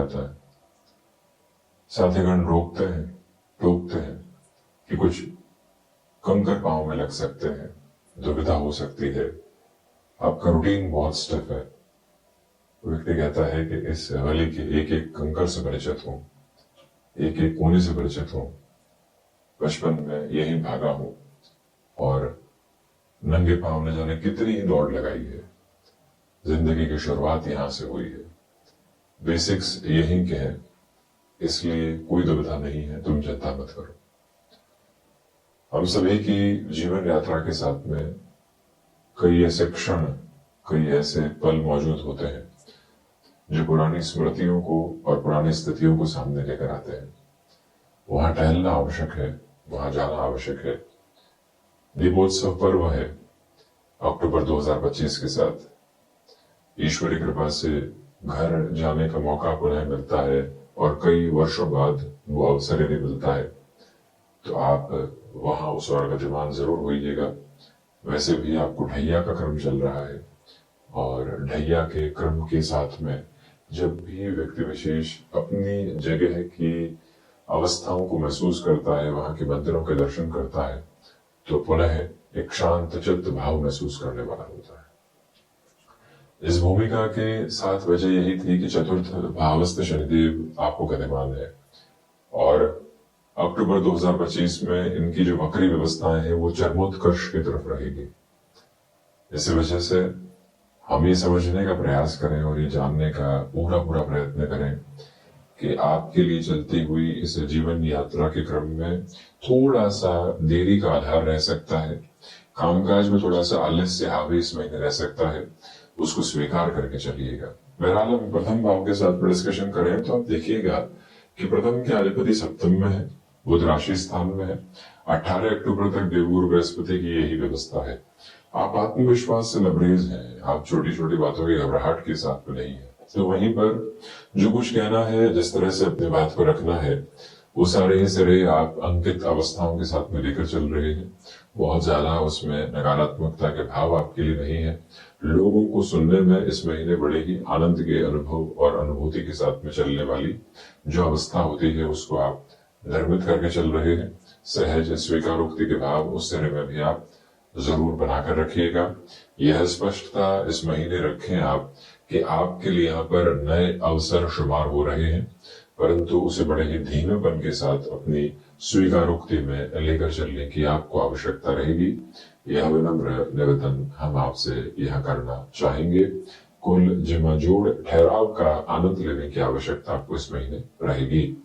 जाता है। साथीगण रोकते हैं, टोकते हैं कि कुछ कंकर पांव में लग सकते हैं, दुविधा हो सकती है, आपका रूटीन बहुत स्टिफ है। व्यक्ति कहता है कि इस गली के एक एक कंकर से परिचित हूं, एक एक कोने से परिचित हूं। बचपन में यही भागा हूं और नंगे पांव ने जाने कितनी ही दौड़ लगाई है। जिंदगी की शुरुआत यहां से हुई है। बेसिक्स यहीं के हैं, इसलिए कोई दुविधा नहीं है, तुम चिंता मत करो। हम सभी की जीवन यात्रा के साथ में कई ऐसे क्षण, कई ऐसे पल मौजूद होते हैं जो पुरानी स्मृतियों को और पुरानी स्थितियों को सामने लेकर आते हैं। वहां टहलना आवश्यक है, वहां जाना आवश्यक है। दीपोत्सव पर्व है अक्टूबर 2025 के साथ। ईश्वरी कृपा से घर जाने का मौका पुनः मिलता है और कई वर्षों बाद वो अवसर यदि मिलता है तो आप वहां उस और गतिमान जरूर होइएगा। वैसे भी आपको ढैया का क्रम चल रहा है और ढैया के क्रम के साथ में जब भी व्यक्ति विशेष अपनी जगह की अवस्थाओं को महसूस करता है, वहां के मंदिरों के दर्शन करता है, तो पुनः एक शांत चित्त भाव महसूस करने वाला होता है। इस भूमिका के साथ वजह यही थी कि चतुर्थ भावस्थ शनिदेव आपको गतिमान है और अक्टूबर 2025 में इनकी जो वक्री व्यवस्थाएं हैं वो चरमोत्कर्ष की तरफ रहेगी। इसी वजह से हम ये समझने का प्रयास करें और ये जानने का पूरा पूरा प्रयत्न करें कि आपके लिए चलती हुई इस जीवन यात्रा के क्रम में थोड़ा सा देरी का आधार रह सकता है, कामकाज में थोड़ा सा आलस्य हावी इस महीने रह सकता है, उसको स्वीकार करके चलिएगा। बहरहाल हम प्रथम भाव के साथ डिस्कशन करें तो आप देखिएगा कि प्रथम के अधिपति सप्तम में है, बुध राशि स्थान में है। 18 अक्टूबर तक देवगुरु बृहस्पति की यही व्यवस्था है। आप आत्मविश्वास से लबरेज हैं, आप छोटी छोटी बातों की घबराहट के साथ में नहीं है। तो वहीं पर जो कुछ कहना है, जिस तरह से अपनी बात को रखना है, वो सारे ही सिरे आप अंकित अवस्थाओं के साथ में लेकर चल रहे हैं। बहुत ज्यादा उसमें नकारात्मकता के भाव आपके लिए नहीं है। लोगों को सुनने में इस महीने बड़े ही आनंद के अनुभव और अनुभूति के साथ में चलने वाली जो अवस्था होती है उसको आप निर्मित करके चल रहे हैं। सहज स्वीकारोक्ति के भाव उस सिरे में भी आप जरूर बनाकर रखिएगा। यह स्पष्टता इस महीने रखें आप कि आपके लिए यहाँ पर नए अवसर शुमार हो रहे हैं, परंतु उसे बड़े ही धीमेपन के साथ अपनी स्वीकारोक्ति में लेकर चलने की आपको आवश्यकता रहेगी। यह विनम्र निवेदन हम आपसे यह करना चाहेंगे। कुल जिमा जोड़ ठहराव का आनंद लेने की आवश्यकता आपको इस महीने रहेगी।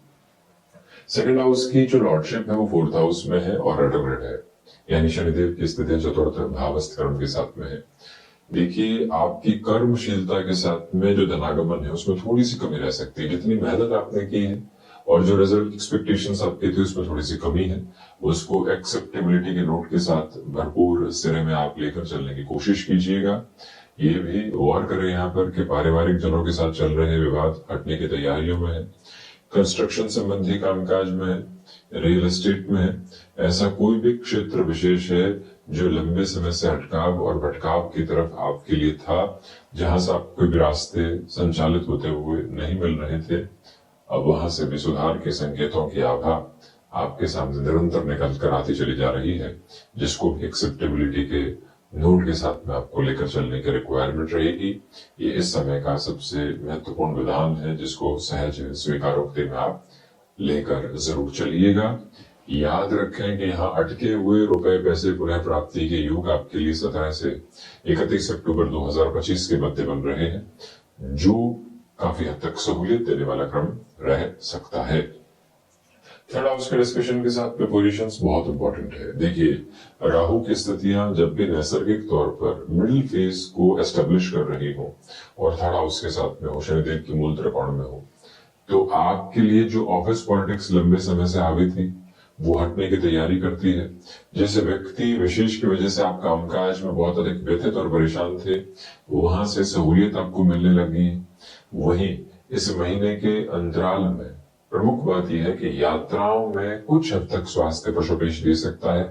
सेकंड हाउस की जो लॉर्डशिप है वो 4th हाउस में है और रेट्रोग्रेड है, यानी शनिदेव की स्थिति चतुर्थ भावस्थ कर्म के साथ में है। देखिए, आपकी कर्मशीलता के साथ में जो धनागमन है उसमें थोड़ी सी कमी रह सकती है। जितनी मेहनत आपने की है और जो रिजल्ट एक्सपेक्टेशंस आपकी थी उसमें थोड़ी सी कमी है, उसको एक्सेप्टेबिलिटी के नोट के साथ भरपूर सिरे में आप लेकर चलने की कोशिश कीजिएगा। ये भी गौर करें यहाँ पर कि पारिवारिक जनों के साथ चल रहे विवाद हटने की तैयारियों में है। कंस्ट्रक्शन संबंधी कामकाज में, रियल एस्टेट में, ऐसा कोई भी क्षेत्र विशेष है जो लंबे समय से अटकाव और भटकाव की तरफ आपके लिए था, जहां से आपको कोई भी रास्ते संचालित होते हुए नहीं मिल रहे थे, अब वहां से भी सुधार के संकेतों की आभा आपके सामने निरंतर निकल कर आती चली जा रही है, जिसको एक्सेप्टेबिलिटी के नोट के साथ में आपको लेकर चलने की रिक्वायरमेंट रहेगी। ये इस समय का सबसे महत्वपूर्ण विधान है, जिसको सहज स्वीकारोक्ति में आप लेकर जरूर चलिएगा। याद रखें कि यहाँ अटके हुए रुपए पैसे पुनः प्राप्ति के योग आपके लिए 17 से 31 अक्टूबर 2025 के मध्य बन रहे हैं, जो काफी हद तक सहूलियत देने वाला क्रम रह सकता है। थर्ड हाउस के डिस्कशन के साथ में पोजीशंस बहुत इंपॉर्टेंट है। देखिए, राहु की स्थितियां जब भी नैसर्गिक तौर पर मिडिल फेज को एस्टेब्लिश कर रही हो और थर्ड हाउस के साथ में हो, शनिदेव की मूल त्रिकोण में हो, तो आपके लिए जो ऑफिस पॉलिटिक्स लंबे समय से हावी थी वो हटने की तैयारी करती है। जैसे व्यक्ति विशेष की वजह से आप कामकाज में बहुत अधिक व्यथित और परेशान थे, वहां से सहूलियत आपको मिलने लगी। वहीं इस महीने के अंतराल में प्रमुख बात यह है कि यात्राओं में कुछ हद तक स्वास्थ्य पशुपेश दे सकता है,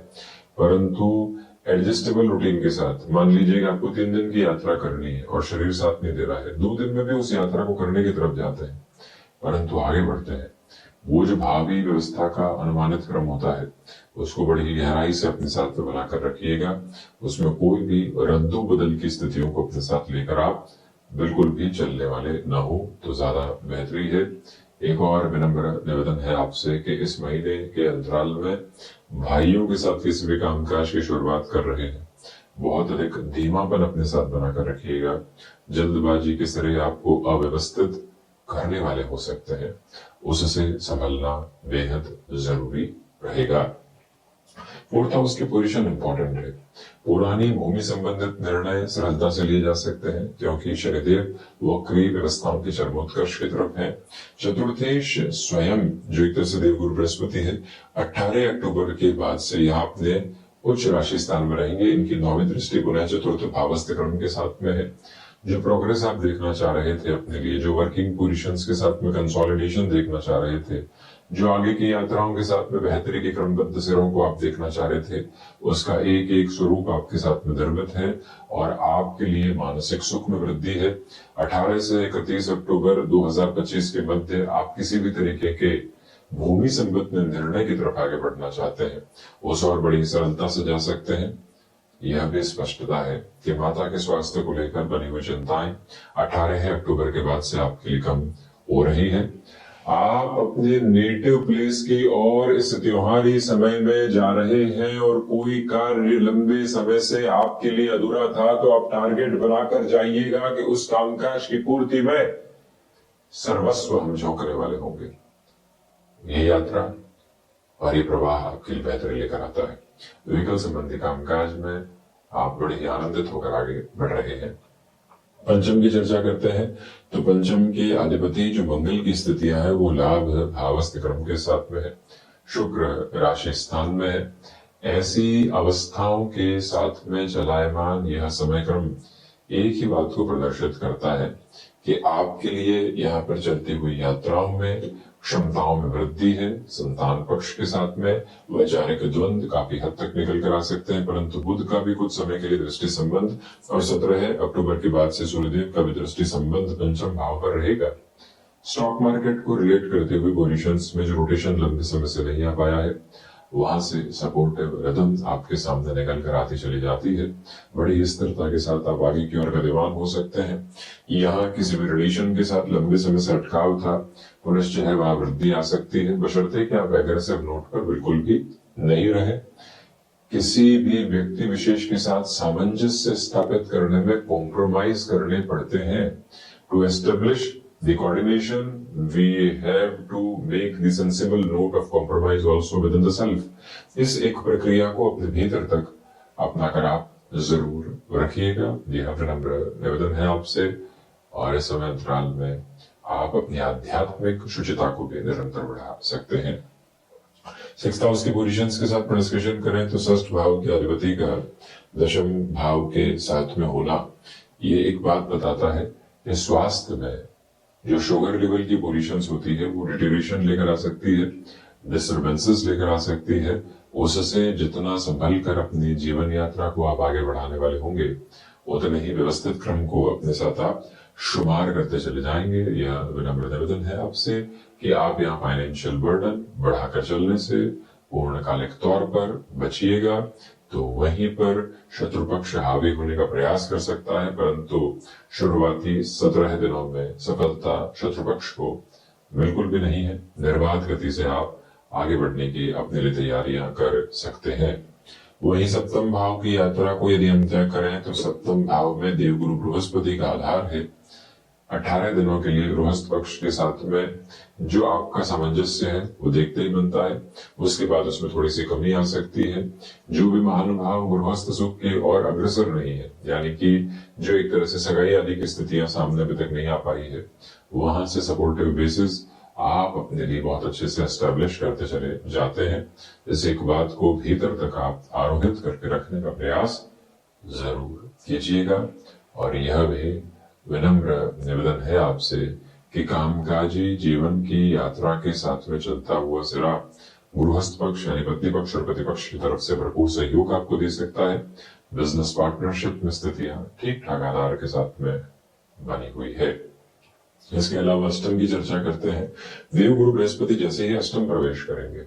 परंतु एडजस्टेबल रूटीन के साथ। मान लीजिएगा आपको 3 दिन की यात्रा करनी है और शरीर साथ नहीं दे रहा है, 2 दिन में भी उस यात्रा को करने की तरफ जाते हैं, परंतु आगे बढ़ते हैं। वो जो भावी व्यवस्था का अनुमानित क्रम होता है उसको बड़ी गहराई से अपने साथ में बनाकर रखिएगा। उसमें कोई भी रद्दो बदल की स्थितियों को अपने साथ लेकर आप बिल्कुल भी चलने वाले न हो तो ज्यादा बेहतरी है। एक और विनम्र निवेदन है आपसे कि इस महीने के अंतराल में भाइयों के साथ किसी भी कामकाज की शुरुआत कर रहे हैं, बहुत अधिक धीमापन अपने साथ बनाकर रखिएगा। जल्दबाजी के सिरे आपको अव्यवस्थित करने वाले हो सकते हैं, उससे संभलना बेहद जरूरी रहेगा। फोर्थ हाउस की पोजीशन इंपॉर्टेंट है। पुरानी भूमि संबंधित निर्णय सरलता से लिए जा सकते हैं क्योंकि शनिदेव वक्री व्यवस्थाओं के चरमोत्कर्ष की तरफ है। चतुर्थेश स्वयं जो एक तरह से देवगुरु बृहस्पति है, 18 अक्टूबर के बाद से यहाँ अपने उच्च राशि स्थान में रहेंगे। इनकी 9वीं दृष्टि पुनः चतुर्थ भावस्थ क्रम के साथ में है। जो प्रोग्रेस आप देखना चाह रहे थे अपने लिए, जो वर्किंग पोजीशंस के साथ में कंसोलिडेशन देखना चाह रहे थे, जो आगे की यात्राओं के साथ में बेहतरी के क्रमबद्ध सिरों को आप देखना चाह रहे थे, उसका एक एक स्वरूप आपके साथ में निर्मित है और आपके लिए मानसिक सुख में वृद्धि है। 18 से 31 अक्टूबर 2025 के मध्य आप किसी भी तरीके के भूमि संबंधित निर्णय की तरफ आगे बढ़ना चाहते हैं, उस और बड़ी सरलता से जा सकते हैं। यह भी स्पष्टता है कि माता के स्वास्थ्य को लेकर बनी हुई चिंताएं 18 अक्टूबर के बाद से आपके लिए कम हो रही है। आप अपने नेटिव प्लेस की और इस त्योहारी समय में जा रहे हैं और कोई कार्य लंबे समय से आपके लिए अधूरा था तो आप टारगेट बनाकर जाइएगा कि उस कामकाज की पूर्ति में सर्वस्व हम झोंकने वाले होंगे। ये यात्रा और ये प्रवाह आपके लिए बेहतरी लेकर आता है। व्हीकल संबंधी कामकाज में आप बड़े ही आनंदित होकर आगे बढ़ रहे हैं। पंचम की चर्चा करते हैं तो पंचम के अधिपति जो मंगल की स्थितियां है वो लाभ भावस्थ क्रम के साथ में है। शुक्र राशि स्थान में है। ऐसी अवस्थाओं के साथ में चलायमान यह समय क्रम एक ही बात को प्रदर्शित करता है कि आपके लिए यहाँ पर चलती हुई यात्राओं में क्षमताओं में वृद्धि है। संतान पक्ष के साथ में वैचारिक द्वंद काफी हद तक निकल कर आ सकते हैं, परंतु बुध का भी कुछ समय के लिए दृष्टि संबंध और 17 अक्टूबर के बाद से सूर्यदेव का भी दृष्टि संबंध पंचम भाव पर रहेगा। स्टॉक मार्केट को रिलेट करते हुए पोजीशंस में जो रोटेशन लंबे समय से नहीं आ पाया है, वहां से सपोर्टिव रिदम आपके सामने निकल कर आती चली जाती है। बड़ी स्थिरता के साथ आप आगे की ओर गतिमान हो सकते हैं। यहाँ किसी भी रिलेशन के साथ लंबे समय से अटकाव था, पुनश्च है वहां वृद्धि आ सकती है, बशर्ते कि आप एग्रेसिव नोट पर बिल्कुल भी नहीं रहे। किसी भी व्यक्ति विशेष के साथ सामंजस्य स्थापित करने में कॉम्प्रोमाइज करने पड़ते हैं। To establish the coordination, we have to make the sensible note of compromise also within the self. इस एक प्रक्रिया को अपने भीतर तक अपना कर आप जरूर रखिएगा। यह विनम्र निवेदन है आपसे। और इस समय अंतराल में आप अपनी आध्यात्मिक शुचिता को भी निरंतर बढ़ा सकते हैं। सिक्स्थ हाउस की पोजीशंस के साथ डिस्कशन करें तो षष्ठ भाव के अधिपति का दशम भाव के साथ में होना ये एक बात बताता है कि स्वास्थ्य में जो शुगर लेवल की पोजीशंस होती है वो डिटेरिएशन लेकर आ सकती है, डिस्टर्बेंसेस लेकर आ सकती है। उससे जितना संभल कर अपनी जीवन यात्रा को आप आगे बढ़ाने वाले होंगे, उतने ही व्यवस्थित क्रम को अपने साथ आप शुमार करते चले जाएंगे। यह विनम्र निवेदन है आपसे कि आप यहाँ फाइनेंशियल बर्डन बढ़ाकर चलने से पूर्णकालिक तौर पर बचिएगा। तो वहीं पर शत्रु पक्ष हावी होने का प्रयास कर सकता है, परंतु शुरुआती 17 दिनों में सफलता शत्रु पक्ष को बिल्कुल भी नहीं है। निर्बाध गति से आप आगे बढ़ने की अपने लिए तैयारियां कर सकते हैं। वहीं सप्तम भाव की यात्रा को यदि हम तय करें तो सप्तम भाव में देवगुरु बृहस्पति का आधार है। 18 दिनों के लिए गृहस्थ पक्ष के साथ में जो आपका सामंजस्य है वो देखते ही बनता है, उसके बाद उसमें थोड़ी सी कमी आ सकती है। जो भी महानुभाव गृहस्थ सुख की ओर अग्रसर नहीं है, यानी कि जो एक तरह से सगाई आदि की स्थितियां सामने अभी तक नहीं आ पाई है, वहां से सपोर्टिव बेसिस आप अपने लिए बहुत अच्छे से एस्टेब्लिश करते चले जाते हैं। इस एक बात को भीतर तक आप आरोहित करके रखने का प्रयास जरूर कीजिएगा। और यह भी विनम्र निवेदन है आपसे कि कामकाजी जीवन की यात्रा के साथ में चलता हुआ सिरा गृहस्थ पक्ष यानी पति पक्ष और प्रतिपक्ष की तरफ से भरपूर सहयोग आपको दे सकता है। बिजनेस पार्टनरशिप में स्थितियां ठीक ठाक आधार के साथ में बनी हुई है। इसके अलावा अष्टम की चर्चा करते हैं। देवगुरु बृहस्पति जैसे ही अष्टम प्रवेश करेंगे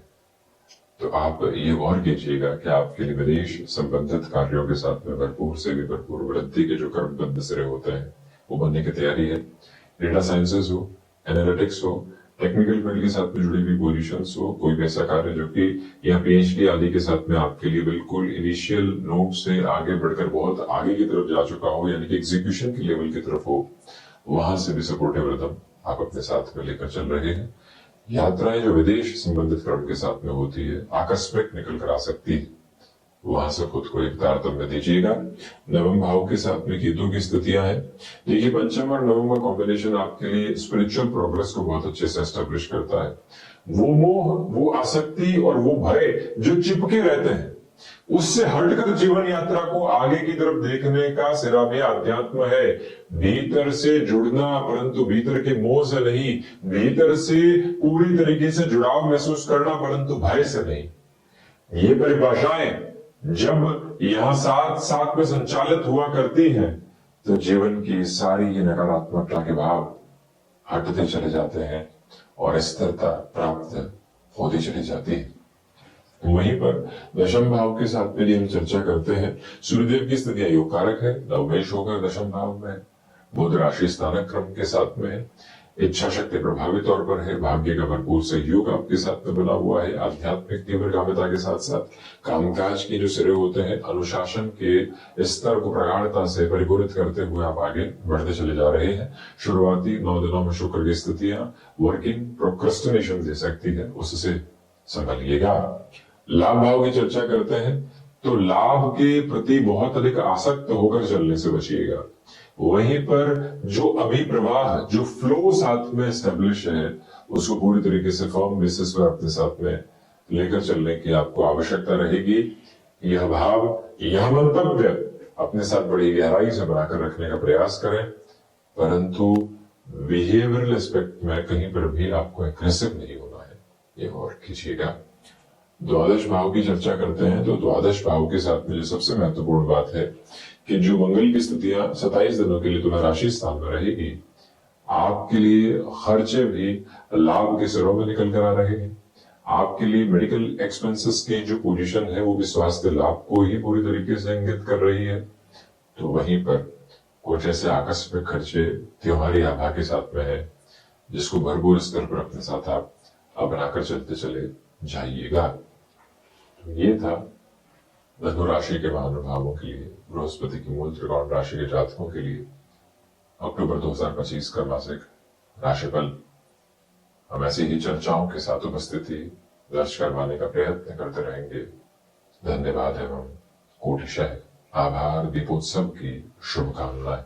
तो आप ये गौर कीजिएगा कि आपके लिए विदेश संबंधित कार्यों के साथ में भरपूर से भी भरपूर वृद्धि के जो कर्मबद्ध सिरे होते हैं वो बनने की तैयारी है। डेटा साइंसेस हो, एनालिटिक्स हो, टेक्निकल फील्ड के साथ में जुड़ी हुई पोजीशंस हो, कोई भी ऐसा कार्य जो कि या पीएचडी आदि के साथ में आपके लिए बिल्कुल इनिशियल नोड से आगे बढ़कर बहुत आगे की तरफ जा चुका हो, यानी कि एग्जीक्यूशन की लेवल की तरफ हो, वहां से भी सपोर्टिव रिदम आप अपने साथ में लेकर चल रहे हैं। यात्राएं जो विदेश संबंधित क्रम के साथ में होती है, आकस्मिक निकल कर आ सकती है, वहां से खुद को एक तारतम्य दीजिएगा। नवम भाव के साथ में केतु की स्थितियां हैं। देखिए, पंचम और नवम का कॉम्बिनेशन आपके लिए स्पिरिचुअल प्रोग्रेस को बहुत अच्छे से एस्टेब्लिश करता है। वो मोह, वो आसक्ति और वो भय जो चिपके रहते हैं, उससे हटकर जीवन यात्रा को आगे की तरफ देखने का सिरा में अध्यात्म है। भीतर से जुड़ना, परंतु भीतर के मोह से नहीं, भीतर से पूरी तरीके से जुड़ाव महसूस करना, परंतु भय से नहीं। ये परिभाषाएं जब यहां साथ साथ में संचालित हुआ करती हैं तो जीवन की सारी ये नकारात्मकता के भाव हटते चले जाते हैं और स्थिरता प्राप्त होती चली जाती है। वहीं पर दशम भाव के साथ में हम चर्चा करते हैं। सूर्यदेव की स्थिति योग कारक है, नवमेश होकर दशम भाव में, बुध राशि स्थानक क्रम के साथ में, इच्छा शक्ति प्रभावी तौर पर है, भाग्य का भरपूर सहयोग आपके साथ में बना हुआ है। आध्यात्मिक तीव्रगामिता के साथ साथ कामकाज के जो सिरे होते हैं, अनुशासन के स्तर को प्रगाढ़ता से परिपूरित करते हुए आप आगे बढ़ते चले जा रहे हैं। शुरुआती 9 दिनों में शुक्र की स्थितियां वर्किंग प्रोक्रेस्टिनेशन दे सकती है, उससे संभलिएगा। लाभ भाव की चर्चा करते हैं तो लाभ के प्रति बहुत अधिक आसक्त होकर चलने से बचिएगा। वहीं पर जो अभिप्रवाह, जो फ्लो साथ में एस्टेब्लिश है, उसको पूरी तरीके से फर्म बेसिस पर अपने साथ में लेकर चलने की आपको आवश्यकता रहेगी। यह भाव, यह मंतव्य अपने साथ बड़ी गहराई से बनाकर रखने का प्रयास करें, परंतु बिहेवियरल एस्पेक्ट में कहीं पर भी आपको एग्रेसिव नहीं होना है, ये गौर कीजिएगा। द्वादश भाव की चर्चा करते हैं तो द्वादश भाव के साथ में जो सबसे महत्वपूर्ण बात है कि जो मंगल की स्थितियां 27 दिनों के लिए तुला राशि स्थान में रहेगी, आपके लिए खर्चे भी लाभ के सिरों में निकल कर आ रहे हैं। आपके लिए मेडिकल एक्सपेंसेस की जो पोजीशन है वो भी स्वास्थ्य लाभ को ही पूरी तरीके से इंगित कर रही है। तो वहीं पर कुछ ऐसे आकस्मिक खर्चे त्योहारी आभा के साथ में है, जिसको भरपूर स्तर पर अपने साथ आप अपनाकर चलते चले जाइएगा। तो ये था धनु राशि के महानुभावों के लिए, बृहस्पति की मूल त्रिकोण राशि के जातकों के लिए अक्टूबर 2025 का मासिक राशिफल। हम ऐसी ही चर्चाओं के साथ उपस्थिति दर्ज करवाने का प्रयत्न करते रहेंगे। धन्यवाद एवं कोटिशः आभार दीपोत्सव की शुभकामनाएं।